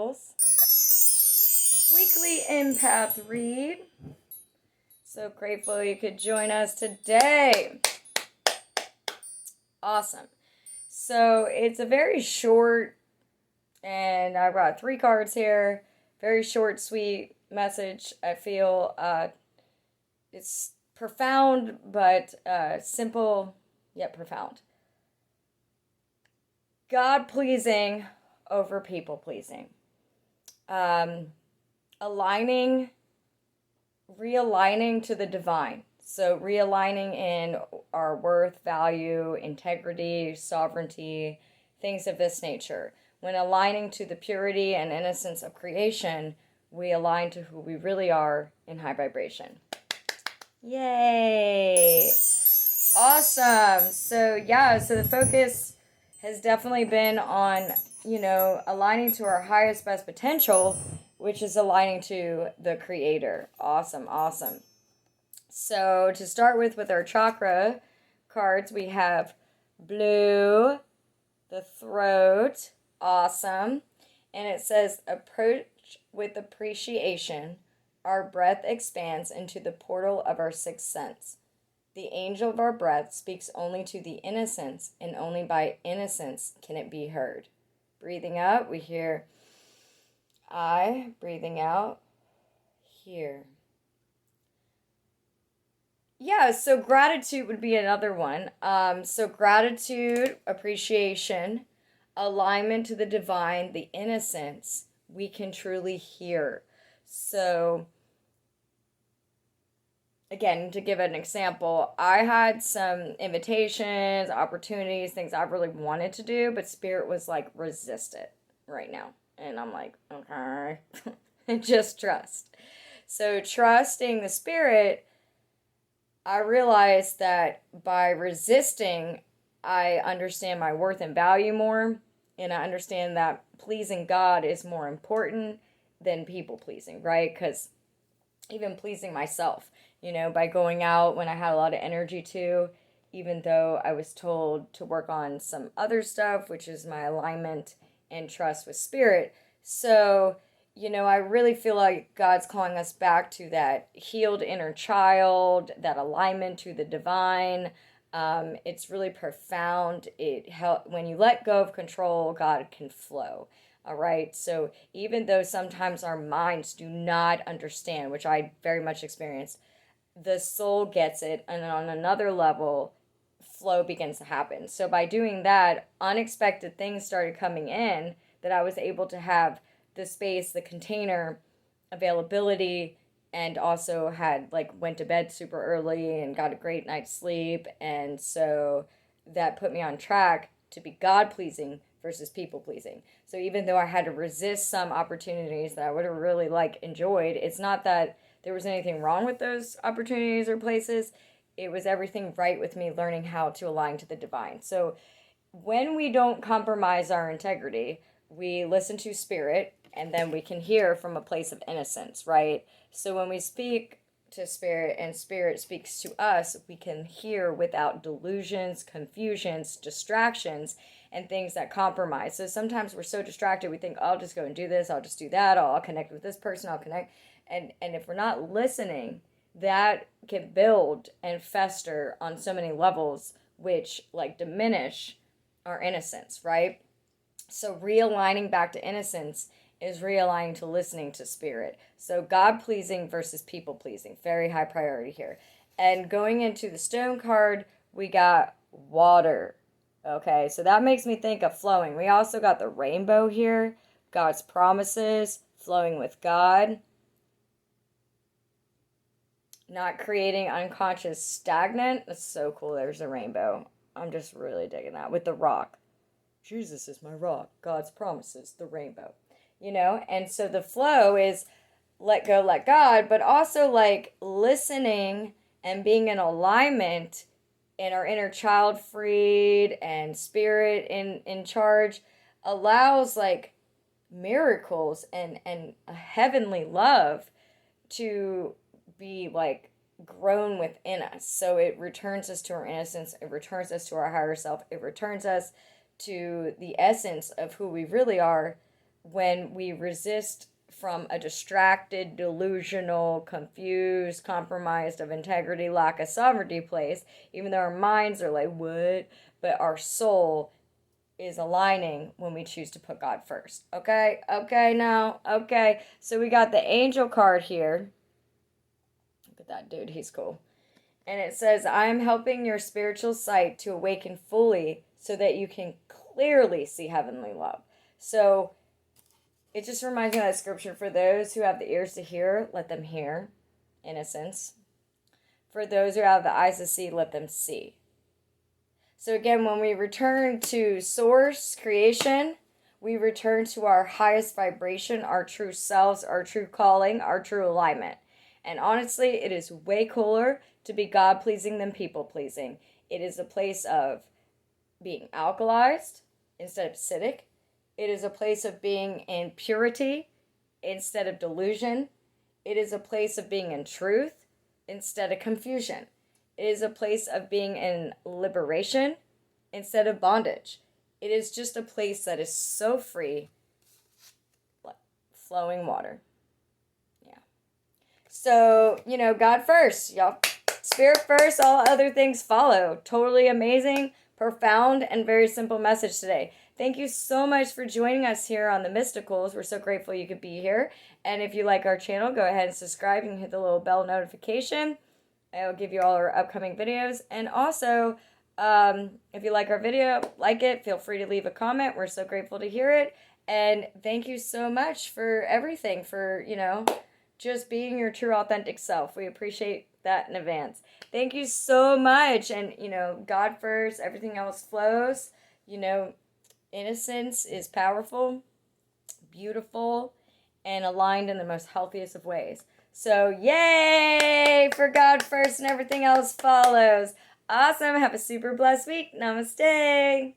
MystiCOOLS weekly empath read. So grateful you could join us today. Awesome. So it's a very short, and I brought 3 cards here. Very short, sweet message. I feel it's profound, but simple yet profound. God pleasing over people pleasing. Realigning to the divine. So realigning in our worth, value, integrity, sovereignty, things of this nature. When aligning to the purity and innocence of creation, we align to who we really are in high vibration. Yay! Awesome. So the focus has definitely been on, aligning to our highest best potential, which is aligning to the creator. Awesome. So to start with our chakra cards, we have blue, the throat, awesome. And it says, approach with appreciation. Our breath expands into the portal of our sixth sense. The angel of our breath speaks only to the innocence, and only by innocence can it be heard. Breathing out, we hear I. Breathing out, here. Yeah, so gratitude would be another one. So gratitude, appreciation, alignment to the divine, the innocence, we can truly hear. So again, to give an example, I had some invitations, opportunities, things I really wanted to do, but Spirit was like, resist it right now. And I'm like, okay, just trust. So trusting the Spirit, I realized that by resisting, I understand my worth and value more, and I understand that pleasing God is more important than people pleasing, right? Because even pleasing myself, by going out when I had a lot of energy too, even though I was told to work on some other stuff, which is my alignment and trust with Spirit. So, I really feel like God's calling us back to that healed inner child, that alignment to the divine. It's really profound. When you let go of control, God can flow. All right. So even though sometimes our minds do not understand, which I very much experienced, the soul gets it. And on another level, flow begins to happen. So by doing that, unexpected things started coming in that I was able to have the space, the container, availability, and also went to bed super early and got a great night's sleep. And so that put me on track to be God-pleasing versus people-pleasing. So even though I had to resist some opportunities that I would have really enjoyed, it's not that there was anything wrong with those opportunities or places. It was everything right with me learning how to align to the divine. So when we don't compromise our integrity, we listen to Spirit, and then we can hear from a place of innocence, right? So when we speak to Spirit and Spirit speaks to us, we can hear without delusions, confusions, distractions, and things that compromise. So sometimes we're so distracted, we think, oh, I'll just go and do this, I'll just do that, I'll connect with this person, I'll connect. And if we're not listening, that can build and fester on so many levels, which diminish our innocence, right? So realigning back to innocence is realigning to listening to Spirit. So God-pleasing versus people-pleasing. Very high priority here. And going into the stone card, we got water. Okay, so that makes me think of flowing. We also got the rainbow here. God's promises, flowing with God. Not creating unconscious stagnant. That's so cool. There's a rainbow. I'm just really digging that. With the rock. Jesus is my rock. God's promises, the rainbow. And so the flow is let go, let God, but also listening and being in alignment and our inner child freed and Spirit in charge allows miracles and a heavenly love to be grown within us. So it returns us to our innocence, it returns us to our higher self, it returns us to the essence of who we really are when we resist from a distracted, delusional, confused, compromised of integrity, lack of sovereignty place, even though our minds are like, what? But our soul is aligning when we choose to put God first. Okay? Okay now. Okay. So we got the angel card here. Look at that dude. He's cool. And it says, I am helping your spiritual sight to awaken fully so that you can clearly see heavenly love. So it just reminds me of that scripture, for those who have the ears to hear, let them hear, in a sense. For those who have the eyes to see, let them see. So again, when we return to source, creation, we return to our highest vibration, our true selves, our true calling, our true alignment. And honestly, it is way cooler to be God-pleasing than people-pleasing. It is a place of being alkalized instead of acidic. It is a place of being in purity instead of delusion. It is a place of being in truth instead of confusion. It is a place of being in liberation instead of bondage. It is just a place that is so free, like flowing water. Yeah. So, God first, y'all. Spirit first, all other things follow. Totally amazing, profound, and very simple message today. Thank you so much for joining us here on the MystiCOOLS. We're so grateful you could be here. And if you like our channel, go ahead and subscribe and hit the little bell notification. It'll give you all our upcoming videos. And also, if you like our video, like it, feel free to leave a comment. We're so grateful to hear it. And thank you so much for everything, for, just being your true authentic self. We appreciate that in advance. Thank you so much. And, God first, everything else flows. Innocence is powerful, beautiful, and aligned in the most healthiest of ways. So, yay for God first and everything else follows. Awesome. Have a super blessed week. Namaste.